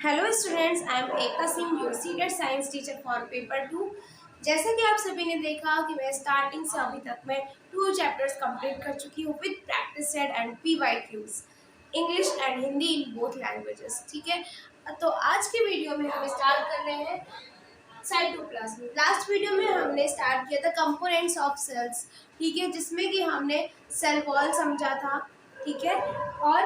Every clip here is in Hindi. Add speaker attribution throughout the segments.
Speaker 1: Hello students, I am Ekta Singh, your senior science teacher for paper 2। जैसे कि आप सभी ने देखा कि मैं स्टार्टिंग से अभी तक मैं 2 चैप्टर्स कंप्लीट कर चुकी हूँ with practice set and PYQs, English and Hindi in both languages. ठीक है, तो आज के वीडियो में हम स्टार्ट कर रहे हैं साइटोप्लाज्म। लास्ट वीडियो में हमने स्टार्ट किया था कंपोनेंट्स ऑफ सेल्स, ठीक है, जिसमें कि हमने सेल वॉल समझा था, ठीक है, और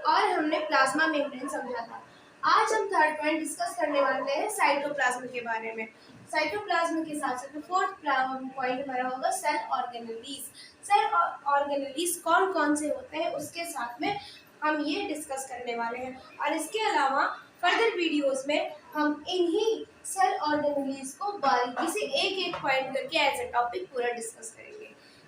Speaker 1: हमने प्लाज्मा मेम्ब्रेन समझा था। आज हम थर्ड पॉइंट डिस्कस करने वाले हैं साइटोप्लाज्म के बारे में। साइटोप्लाज्म के साथ साथ फोर्थ पॉइंट हमारा होगा सेल ऑर्गेनेलीज। सेल ऑर्गेनेलीज कौन कौन से होते हैं उसके साथ में हम ये डिस्कस करने वाले हैं, और इसके अलावा फर्दर वीडियोस में हम इन्हीं सेल ऑर्गेनेलीज को बारीकी से एक एक पॉइंट करके एज ए टॉपिक पूरा डिस्कस करेंगे।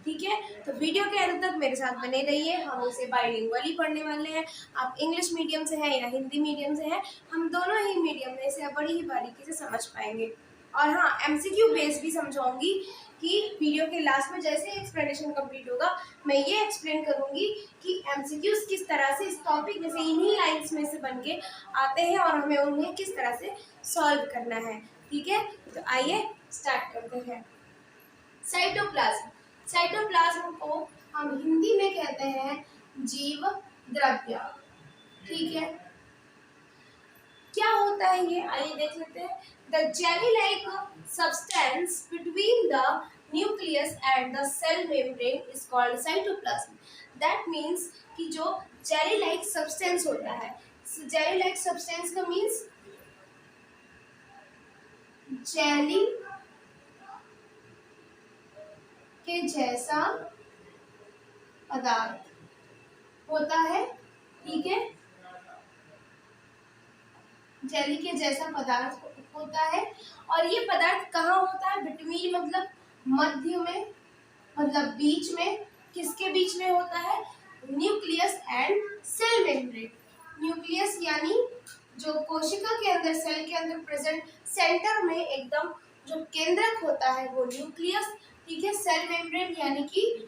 Speaker 1: ठीक है, तो वीडियो के अंत तक मेरे साथ बने रहिए। हम उसे बाइलिंगुअली पढ़ने वाले हैं। आप इंग्लिश मीडियम से हैं या हिंदी मीडियम से हैं, हम दोनों ही मीडियम में इसे बड़ी ही बारीकी से समझ पाएंगे। और हाँ, MCQ बेस भी समझाऊंगी कि वीडियो के लास्ट में जैसे एक्सप्लेनेशन कंप्लीट होगा मैं ये एक्सप्लेन करूंगी कि MCQs किस तरह से इस टॉपिक में से इन्हीं लाइन्स में से बन के आते हैं और हमें उन्हें किस तरह से सॉल्व करना है। ठीक है, तो आइए स्टार्ट करते हैं। साइटोप्लाज्म, साइटोप्लाज्म को हम हिंदी में कहते हैं जीव द्रव्य। ठीक है, क्या होता है ये, आइए देख लेते हैं। The jelly like substance between the nucleus and the cell membrane is called cytoplasm. That means कि जो जेली लाइक सब्सटेंस होता है, जेली लाइक सब्सटेंस का मीन्स जेली के जैसा पदार्थ होता है। ठीक है, जेली के जैसा पदार्थ होता है, और ये पदार्थ कहाँ होता है? बिटवीन मतलब मध्य में, मतलब बीच में। किसके बीच में होता है? Nucleus and cell membrane. Nucleus यानी जो कोशिका के अंदर, सेल के अंदर प्रेजेंट सेंटर में एकदम जो केंद्रक होता है वो न्यूक्लियस। ठीक है, सेल मेम्ब्रेन यानी कि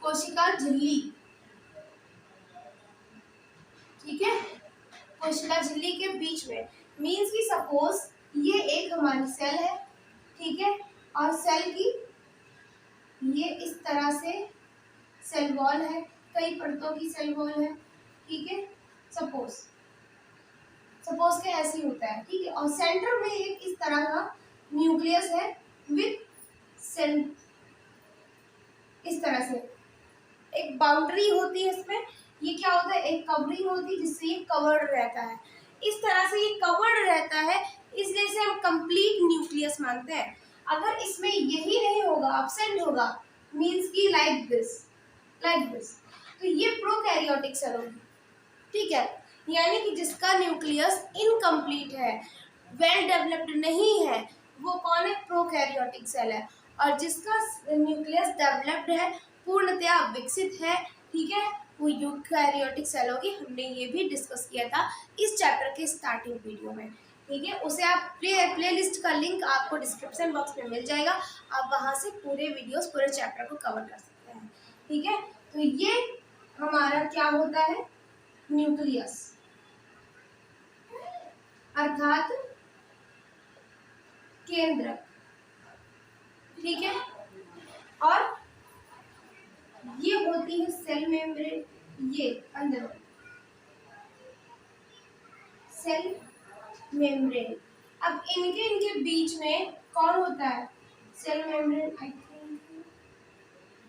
Speaker 1: कोशिका झिल्ली। ठीक है, कोशिका झिल्ली के बीच में, मीन्स कि सपोज ये एक हमारी सेल है। ठीक है, और सेल की ये इस तरह से सेल वॉल है, कई परतों की सेल वॉल है। ठीक है, सपोज के ऐसे ही होता है। ठीक है, और सेंटर में एक इस तरह का न्यूक्लियस है विथ सेल, इस तरह से एक बाउंड्री होती है इसमें। ये क्या होता है? एक कवरिंग होती है जिससे ये कवर्ड रहता है। इस तरह से ये कवर्ड रहता है, इसलिए इसे हम कंप्लीट न्यूक्लियस मानते हैं। अगर इसमें यही नहीं होगा, एब्सेंट होगा, मींस की लाइक दिस, तो ये प्रोकैरियोटिक सेल होगी। ठीक है, यानी कि जिसका न्यूक्लियस इनकम्प्लीट है, वेल डेवलप्ड नहीं है, वो कौन है? प्रोकैरियोटिक सेल है। और जिसका न्यूक्लियस डेवलप्ड है, पूर्णतया विकसित है, ठीक है, वो यूकैरियोटिक सेल होगी। हमने ये भी डिस्कस किया था इस चैप्टर के स्टार्टिंग वीडियो में। ठीक है, उसे आप प्लेलिस्ट का लिंक आपको डिस्क्रिप्शन बॉक्स में मिल जाएगा, आप वहाँ से पूरे वीडियोस, पूरे चैप्टर को कवर कर सकते हैं। ठीक है, तो ये हमारा क्या होता है? न्यूक्लियस, अर्थात केंद्र। ठीक है, और ये होती है सेल मेम्ब्रेन, ये अंदर सेल मेम्ब्रेन। अब इनके बीच में कौन होता है? Cell membrane, I think,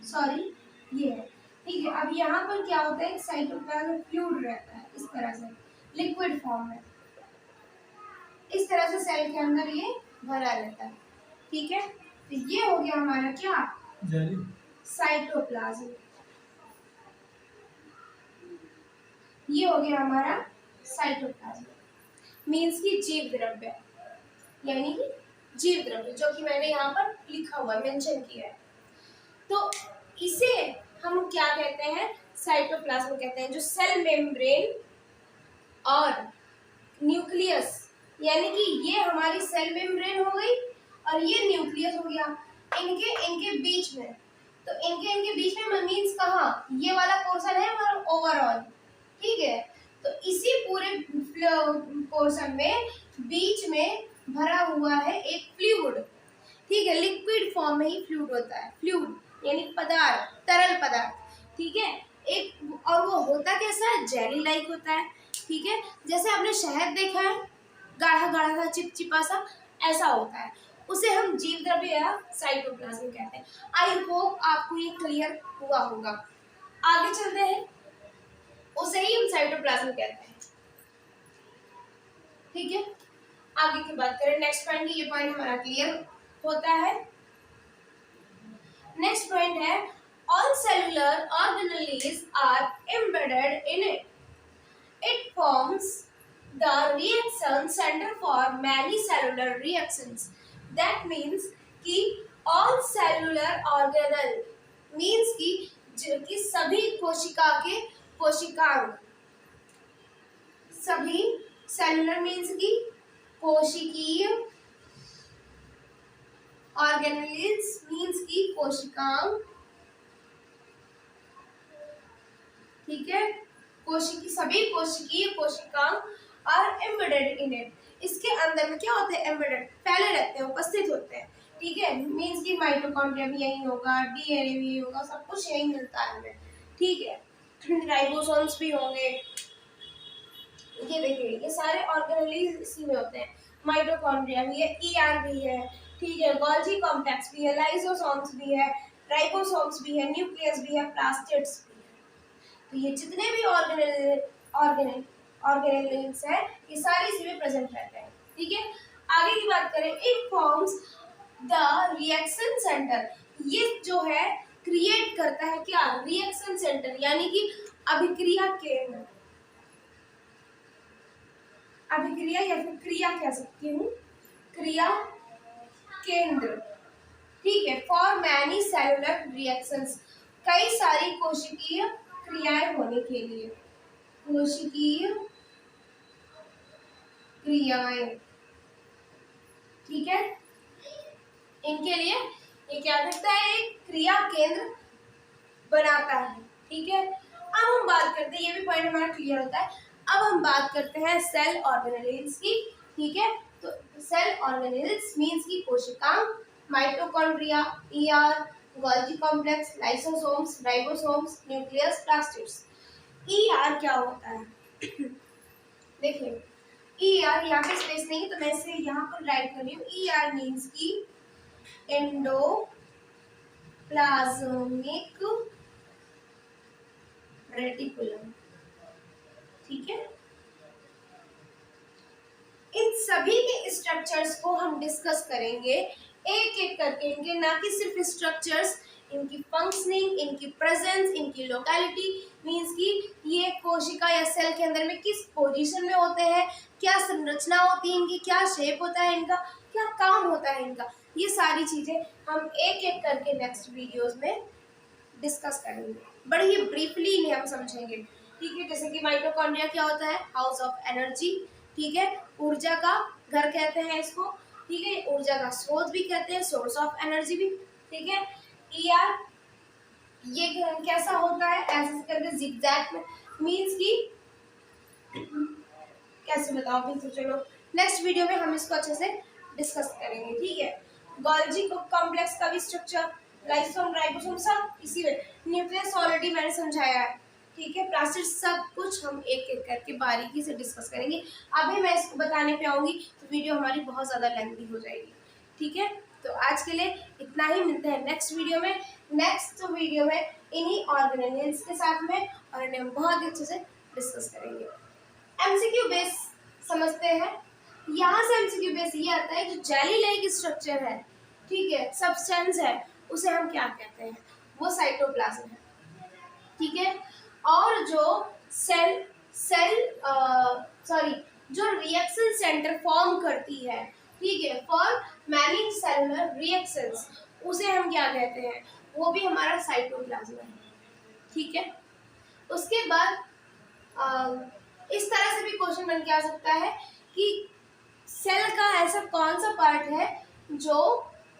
Speaker 1: sorry, ये है। ठीक है, अब यहाँ पर क्या होता है? साइटोप्लाज्म फ्लूइड रहता है इस तरह से, लिक्विड फॉर्म में, इस तरह से सेल के अंदर ये भरा रहता है। ठीक है, तो ये हो गया हमारा क्या? साइटोप्लाज्म। ये हो गया हमारा साइटोप्लाज्म, मीन्स की जीव द्रव्य, यानी कि जीव द्रव्य, जो कि मैंने यहाँ पर लिखा हुआ मेंशन किया है। तो इसे हम क्या कहते हैं? साइटोप्लाज्म कहते हैं। जो सेल मेम्ब्रेन और न्यूक्लियस, यानी कि ये हमारी सेल मेम्ब्रेन हो गई और ये न्यूक्लियस हो गया, इनके बीच में। तो इनके बीच में मीन्स कहाँ? ये वाला पोर्शन है हमारा ओवरऑल। ठीक है, इसी पूरे पोर्शन में बीच में भरा हुआ है एक फ्लूइड, ठीक है, लिक्विड फॉर्म में ही फ्लूइड होता है, फ्लूइड यानी पदार्थ, तरल पदार्थ, ठीक है। एक और वो होता कैसा है, जेली लाइक होता है, ठीक है। जैसे आपने शहद देखा है, गाढ़ा गाढ़ा सा चिपचिपा सा, ऐसा होता है, उसे हम जीव द्रव्य या साइटोप्लाज्म कहते हैं। आई होप आपको ये क्लियर हुआ होगा। आगे चलते हैं, उसे ही हम साइटोप्लाज्म कहते हैं, ठीक है। आगे की बात करें नेक्स्ट पॉइंट की, ये पॉइंट हमारा क्लियर होता है। नेक्स्ट पॉइंट है all cellular organelles are embedded in it. It forms the reaction center for many cellular reactions. That means कि all cellular organelle means कि सभी कोशिका के कोशिकांग, सभी cellular means कि कोशिकीय, organelles means कि कोशिकांग, ठीक है, कोशिकी, सभी कोशिकीय कोशिकांग और एम्बेडेड इन इट, इसके अंदर में क्या होते हैं, एम्बेडेड, फैले रहते हैं, उपस्थित होते हैं, ठीक है। मींस कि माइटोकॉन्ड्रिया भी यही होगा, डीएनए भी होगा, सब कुछ यही मिलता है हमें, ठीक है। राइबोसोम्स भी होंगे, ये देखिए ये सारे ऑर्गेनेल्स इसी में होते हैं। माइटोकॉन्ड्रिया भी है, ईआर भी है, ठीक है, गोल्जी कॉम्प्लेक्स भी है, लाइसोसोम्स भी है, राइबोसोम्स भी है, न्यूक्लियस भी है, प्लास्टिड्स। तो ये जितने भी ऑर्गेनेल्स हैं, ये सारे इसी में प्रेजेंट रहते हैं, ठीक है। आगे की बात करें, it forms the reaction centre, ये जो है क्रिएट करता है क्या, रिएक्शन सेंटर, यानी कि अभिक्रिया केंद्र, अभिक्रिया या फिर क्रिया कह सकती हूँ, क्रिया केंद्र, ठीक है, फॉर मैनी सेलुलर रिएक्शंस, कई सारी कोशिकीय क्रियाएं होने के लिए, कोशिकीय क्रियाएं, ठीक है, इनके लिए ये क्या करता है, एक क्रिया केंद्र बनाता है, ठीक है। अब हम बात करते हैं, ये भी पॉइंट हमारा क्लियर होता है। अब हम बात करते हैं सेल ऑर्गेनेल्स की, ठीक है। तो सेल ऑर्गेनेल्स मींस की कोशिकांग, mitochondria, ER, Golgi complex, lysosomes, ribosomes, nucleus, plastids. ER क्या होता है देखिए, ईआर यहाँ पे स्पेस नहीं है तो मैं इसे यहाँ पर राइट कर रही हूँ। ईआर मींस की एंडोप्लाज्मिक रेटिकुलम, ठीक है। इन सभी के स्ट्रक्चर्स को हम डिस्कस करेंगे एक एक करके, इनके ना कि सिर्फ स्ट्रक्चर्स, इनकी फंक्शनिंग, इनकी प्रेजेंस, इनकी लोकेलिटी, मींस कि ये कोशिका या सेल के अंदर में किस पोजीशन में होते हैं, क्या संरचना होती है इनकी, क्या शेप होता है इनका, क्या काम होता है इनका, ये सारी चीजें हम एक एक करके नेक्स्ट वीडियोस में डिस्कस करेंगे, बड़ी ही ब्रीफली इन्हें हम समझेंगे, ठीक है। जैसे कि माइटोकॉन्ड्रिया क्या होता है, हाउस ऑफ एनर्जी, ठीक है, ऊर्जा का घर कहते हैं इसको, ठीक है, ऊर्जा का स्रोत भी कहते हैं, सोर्स ऑफ एनर्जी भी, ठीक है। ईआर ये कैसा होता है, ऐसे करके जिगजैग में, मींस की कैसे बताओ फिर, तो चलो नेक्स्ट वीडियो में हम इसको अच्छे से डिस्कस करेंगे, ठीक है। गोल्जी कॉम्प्लेक्स का भी स्ट्रक्चर, लाइसोसोम, राइबोसोम सब इसी में, न्यूक्लियस ऑलरेडी मैंने समझाया है, ठीक है, प्लास्टिड, सब कुछ हम एक एक करके बारीकी से डिस्कस करेंगे। अभी मैं इसको बताने पे आऊँगी तो वीडियो हमारी बहुत ज़्यादा लेंथी हो जाएगी, ठीक है। तो आज के लिए इतना ही, मिलते हैं नेक्स्ट वीडियो में। नेक्स्ट वीडियो में इन्हीं ऑर्गेनेल्स के साथ में, और इन्हें हम बहुत अच्छे से डिस्कस करेंगे। एमसीक्यू बेस समझते हैं, यहाँ से एमसीक्यू बेस ये आता है, जो जेली लाइक स्ट्रक्चर है, ठीक है, सब्सटेंस है, उसे हम क्या कहते हैं, वो साइटोप्लाज्म है, ठीक है। और जो जो रिएक्शन सेंटर फॉर्म करती है, ठीक है, फॉर मैनी सेलुलर रिएक्शंस, उसे हम क्या कहते हैं, वो भी हमारा साइटोप्लाज्म है, ठीक है। उसके बाद इस तरह से भी क्वेश्चन बन के आ सकता है कि सेल का ऐसा कौन सा पार्ट है जो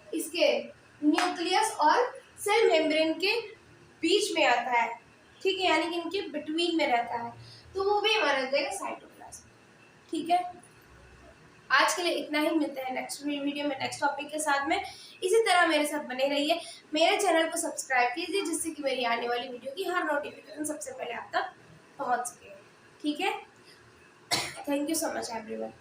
Speaker 1: इसके न्यूक्लियस और सेल मेम्ब्रेन के बीच में आता है, ठीक है, यानी कि इनके बिटवीन में रहता है, तो वो भी हमारा हो जाएगा ठीक है, आज के लिए इतना ही। मिलते हैं नेक्स्ट वीडियो में नेक्स्ट टॉपिक के साथ में। इसी तरह मेरे साथ बने रहिए, मेरे चैनल को सब्सक्राइब कीजिए, जिससे कि मेरी आने वाली वीडियो की हर नोटिफिकेशन सबसे पहले आप तक पहुंच सके। ठीक है, thank you so much everyone.